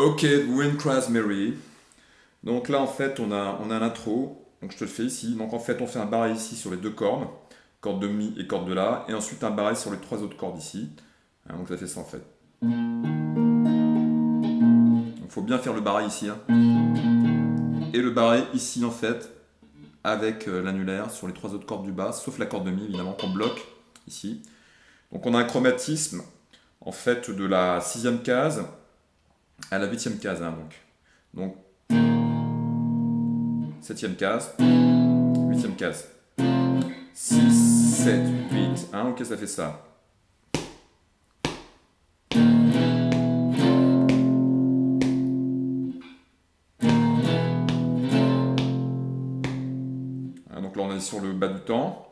Ok, Wind Raspberry. Donc là, en fait, on a l'intro. Donc je te le fais ici. Donc en fait, on fait un barré ici sur les deux cordes, corde de mi et corde de la, et ensuite un barré sur les trois autres cordes ici. Hein, donc ça fait ça en fait. Il faut bien faire le barré ici. Hein. Et le barré ici en fait, avec l'annulaire sur les trois autres cordes du bas, sauf la corde de mi évidemment qu'on bloque ici. Donc on a un chromatisme en fait de la sixième case à la huitième case. Hein, donc septième case, huitième case. 6, 7, 8, 1, ok ça fait ça. Hein, donc là on est sur le bas du temps.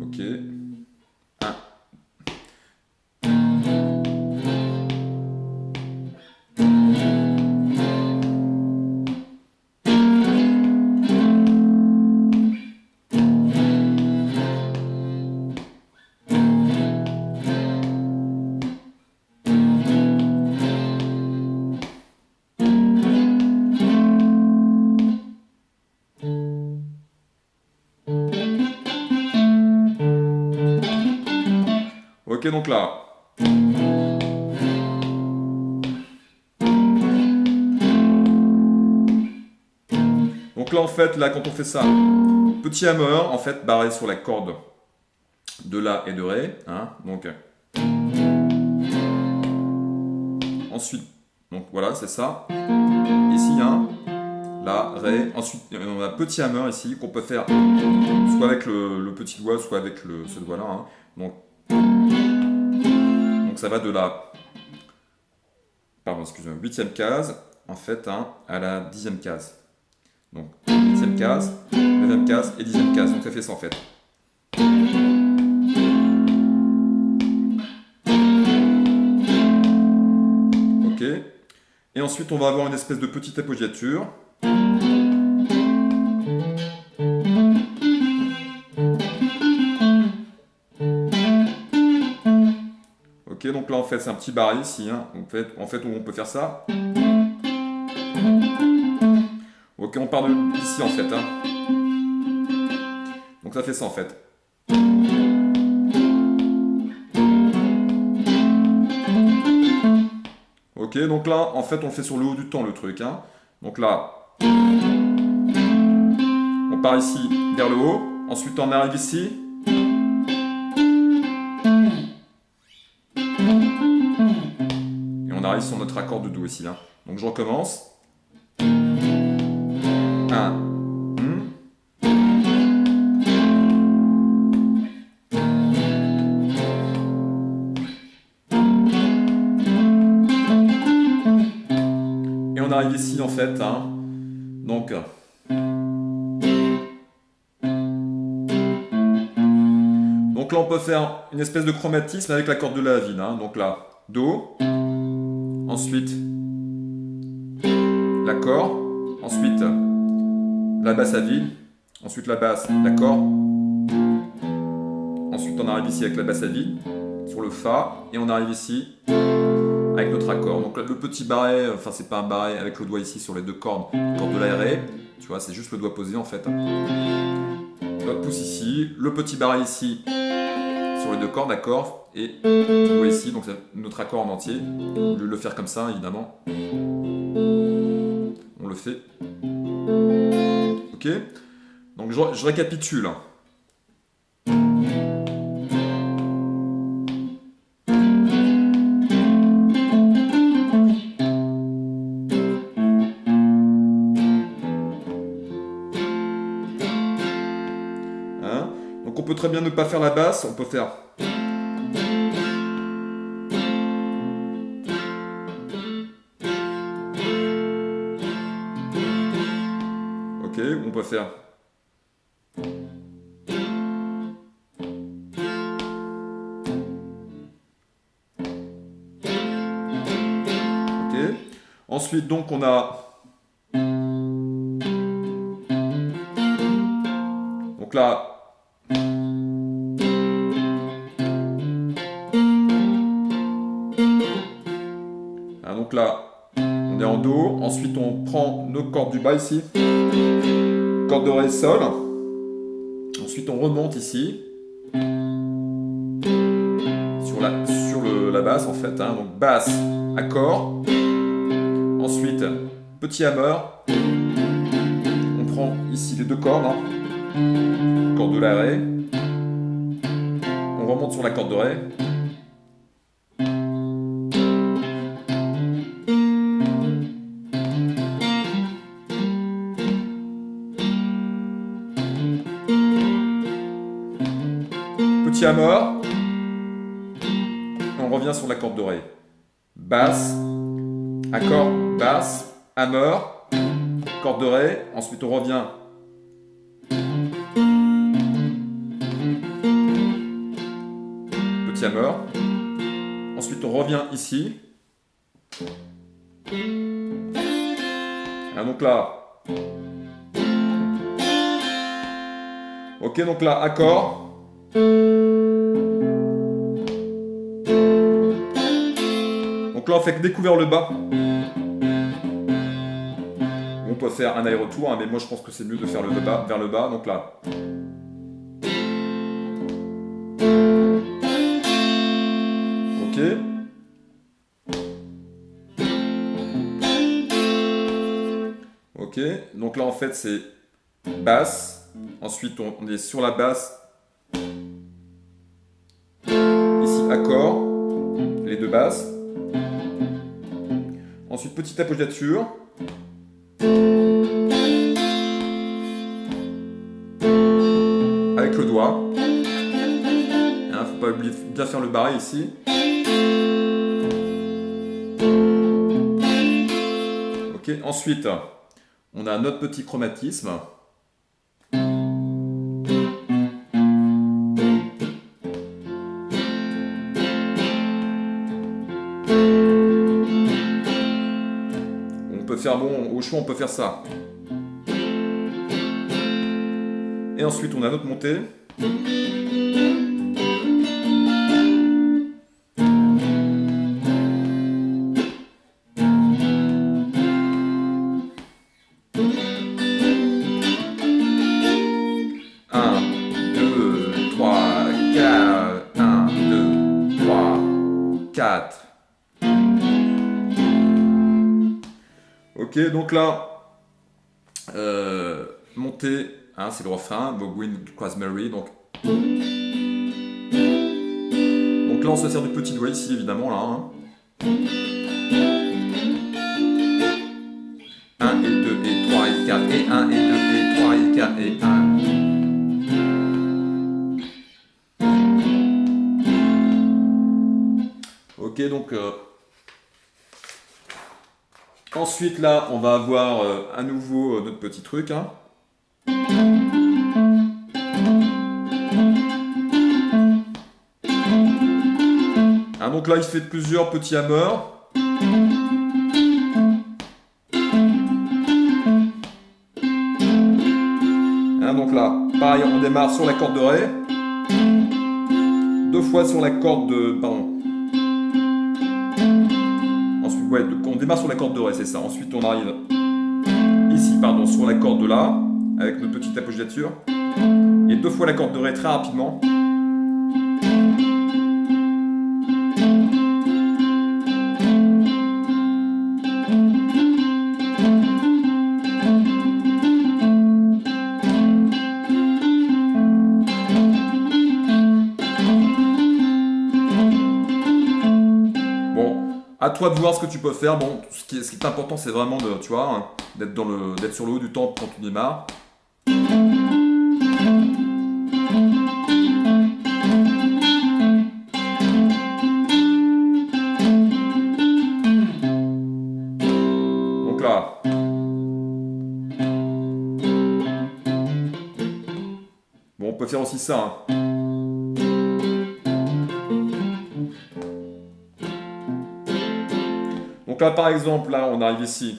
Ok. 1. Ok donc là. Donc là en fait, là quand on fait ça, petit hammer en fait barré sur la corde de la et de ré. Hein, donc ensuite, donc voilà c'est ça. Ici il y a un la, ré. Ensuite on a un petit hammer ici qu'on peut faire soit avec le petit doigt, soit avec ce doigt là. Hein. Donc ça va de la pardon excusez-moi, huitième case en fait hein, à la dixième case. Donc, 8e case, 9e case et 10e case. Donc, ça fait ça en fait. Ok. Et ensuite, on va avoir une espèce de petite appoggiature. Ok, donc là, en fait, c'est un petit barré ici. Hein. En fait, où on peut faire ça. Ok, on part d'ici en fait. Hein. Donc, ça fait ça en fait. Ok, donc là, en fait, on le fait sur le haut du temps, le truc. Hein. Donc là, on part ici vers le haut. Ensuite, on arrive ici. Et on arrive sur notre accord de Do ici. Hein. Donc, je recommence. 1. Et on arrive ici en fait. Hein. Donc là on peut faire une espèce de chromatisme avec la corde de la vide. Hein. Donc là, Do. Ensuite, l'accord. Ensuite, la basse à vide. Ensuite la basse, l'accord. Ensuite on arrive ici avec la basse à vide. Sur le Fa. Et on arrive ici avec notre accord. Donc le petit barré, enfin c'est pas un barré avec le doigt ici sur les deux cordes, corde de la et ré, tu vois, c'est juste le doigt posé en fait. Le pouce ici, le petit barré ici sur les deux cordes, d'accord, et le doigt ici, donc notre accord en entier. Au lieu de le faire comme ça, évidemment, on le fait. Ok. Donc je récapitule. Hein, donc on peut très bien ne pas faire la basse, on peut faire. Ok, on peut faire. Ok. Ensuite donc on a. Donc là. donc là, on est en Do. Ensuite, on prend nos cordes du bas ici. Corde de Ré, Sol. Ensuite, on remonte ici. Sur la basse, en fait. Hein. Donc, basse, accord. Ensuite, petit hammer. On prend ici les deux cordes. Hein. Corde de la Ré. On remonte sur la corde de Ré. Petit hammer. On revient sur la corde de Ré. Basse, accord, basse, hammer, corde de Ré. Ensuite on revient. Petit hammer. Ensuite on revient ici. Ah, donc là. Ok, donc là, accord. Donc là on fait que découvert le bas. On peut faire un aller-retour, hein, mais moi je pense que c'est mieux de faire le bas vers le bas. Donc là. Ok. Ok. Donc là en fait c'est basse. Ensuite on est sur la basse. Ici accord. Les deux basses. Ensuite, petite appoggiature. Avec le doigt. Hein, faut pas oublier de bien faire le barré ici. Ok, ensuite, on a notre petit chromatisme. Bon, au choix on peut faire ça. Et ensuite on a notre montée. Un, deux, trois, quatre. 1, 2, 3, 4. Ok, donc là, montée, hein, c'est le refrain, Bogwin Quasmary, donc là on se sert du petit doigt ici évidemment là. Hein. 1 et 2 et 3 et 4 et 1 et 2 et 3 et 4 et 1. Ok, donc ensuite là on va avoir à nouveau notre petit truc. Hein. Hein, donc là il fait plusieurs petits hammers. Hein, donc là, pareil, on démarre sur la corde de Ré. 2 fois sur la corde de... Pardon. Ensuite, ouais, on démarre sur la corde de Ré, c'est ça. Ensuite, on arrive ici, pardon, sur la corde de La, avec notre petite appoggiature. Et 2 fois la corde de Ré très rapidement. À toi de voir ce que tu peux faire. Bon, ce qui est important, c'est vraiment de, tu vois, hein, d'être sur le haut du temple quand tu démarres. Donc là. Bon, on peut faire aussi ça. Hein. Donc là, par exemple, là, on arrive ici.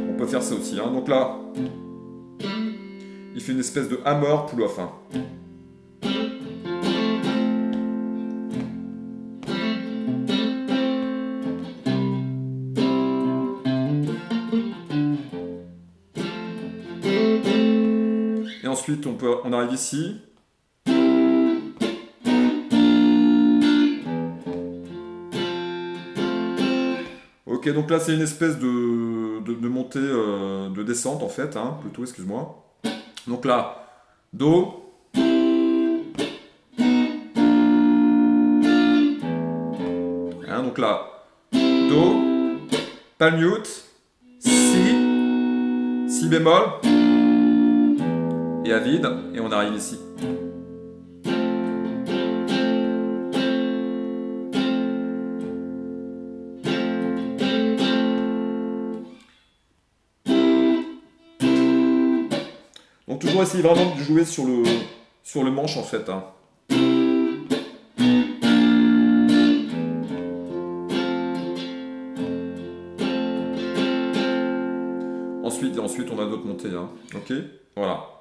On peut faire ça aussi. Hein. Donc là, il fait une espèce de hammer pull-off. Hein. ensuite on arrive ici. Ok, donc là c'est une espèce de montée, de descente en fait, hein, plutôt, excuse-moi. Donc là, Do. Hein, donc là, Do, palm mute, Si bémol, et à vide, et on arrive ici. Donc toujours essayer vraiment de jouer sur le manche en fait. Hein. Ensuite on a d'autres montées. Hein. Ok, voilà.